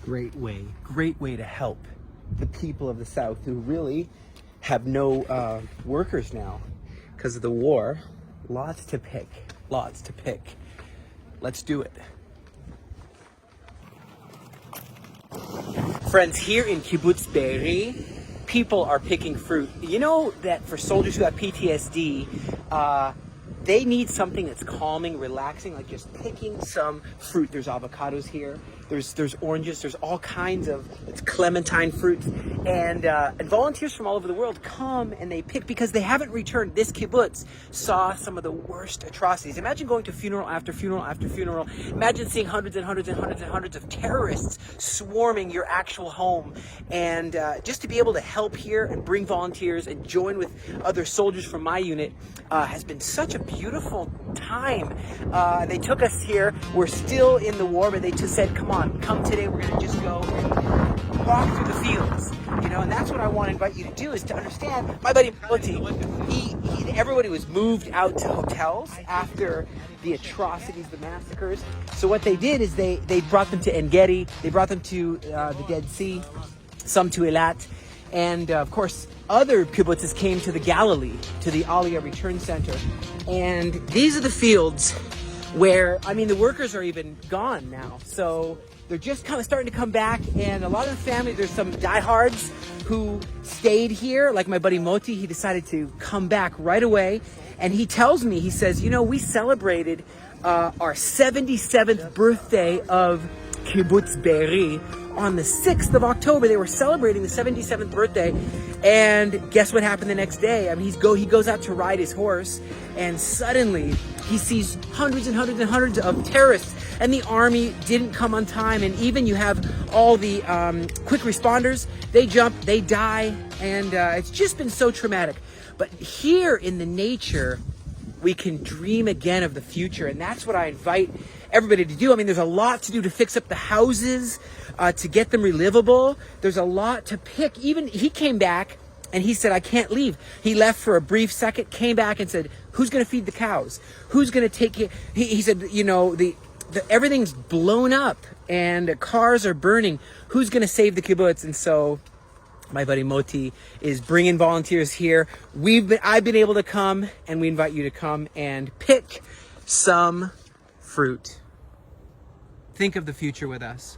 great way to help the people of the South who really have no workers now because of the war. Lots to pick. Let's do it. Friends, here in Kibbutz Be'eri, people are picking fruit. You know that for soldiers who have PTSD, they need something that's calming, relaxing, like just picking some fruit. There's avocados here. There's oranges. There's all kinds of clementine fruits, and volunteers from all over the world come and they pick because they haven't returned. This kibbutz saw some of the worst atrocities. Imagine going to funeral after funeral after funeral. Imagine seeing hundreds and hundreds and hundreds and hundreds of terrorists swarming your actual home, and just to be able to help here and bring volunteers and join with other soldiers from my unit has been such a beautiful time. They took us here. We're still in the war, but they just said, come today. We're going to just go walk through the fields, and that's what I want to invite you to do, is to understand. My buddy Moti, everybody was moved out to hotels after the atrocities, the massacres. So what they did is they brought them to En Gedi, they brought them to the Dead Sea, some to Eilat, and of course other kibbutzes came to the Galilee, to the Aliyah Return Center. And these are the fields where, the workers are even gone now. So they're just kind of starting to come back. And a lot of the family, there's some diehards who stayed here. Like my buddy Moti, he decided to come back right away. And he tells me, he says, we celebrated our 77th birthday of Kibbutz Be'eri on the 6th of October. They were celebrating the 77th birthday, and guess what happened the next day? He goes out to ride his horse, and suddenly he sees hundreds and hundreds and hundreds of terrorists, and the army didn't come on time, and even you have all the quick responders, they jump, they die, and it's just been so traumatic. But here in the nature, we can dream again of the future, and that's what I invite everybody to do. There's a lot to do to fix up the houses, to get them relivable. There's a lot to pick. Even he came back and he said, I can't leave. He left for a brief second, came back and said, who's going to feed the cows? Who's going to take care? He said, everything's blown up and the cars are burning. Who's going to save the kibbutz? And so my buddy Moti is bringing volunteers here. I've been able to come, and we invite you to come and pick some fruit. Think of the future with us.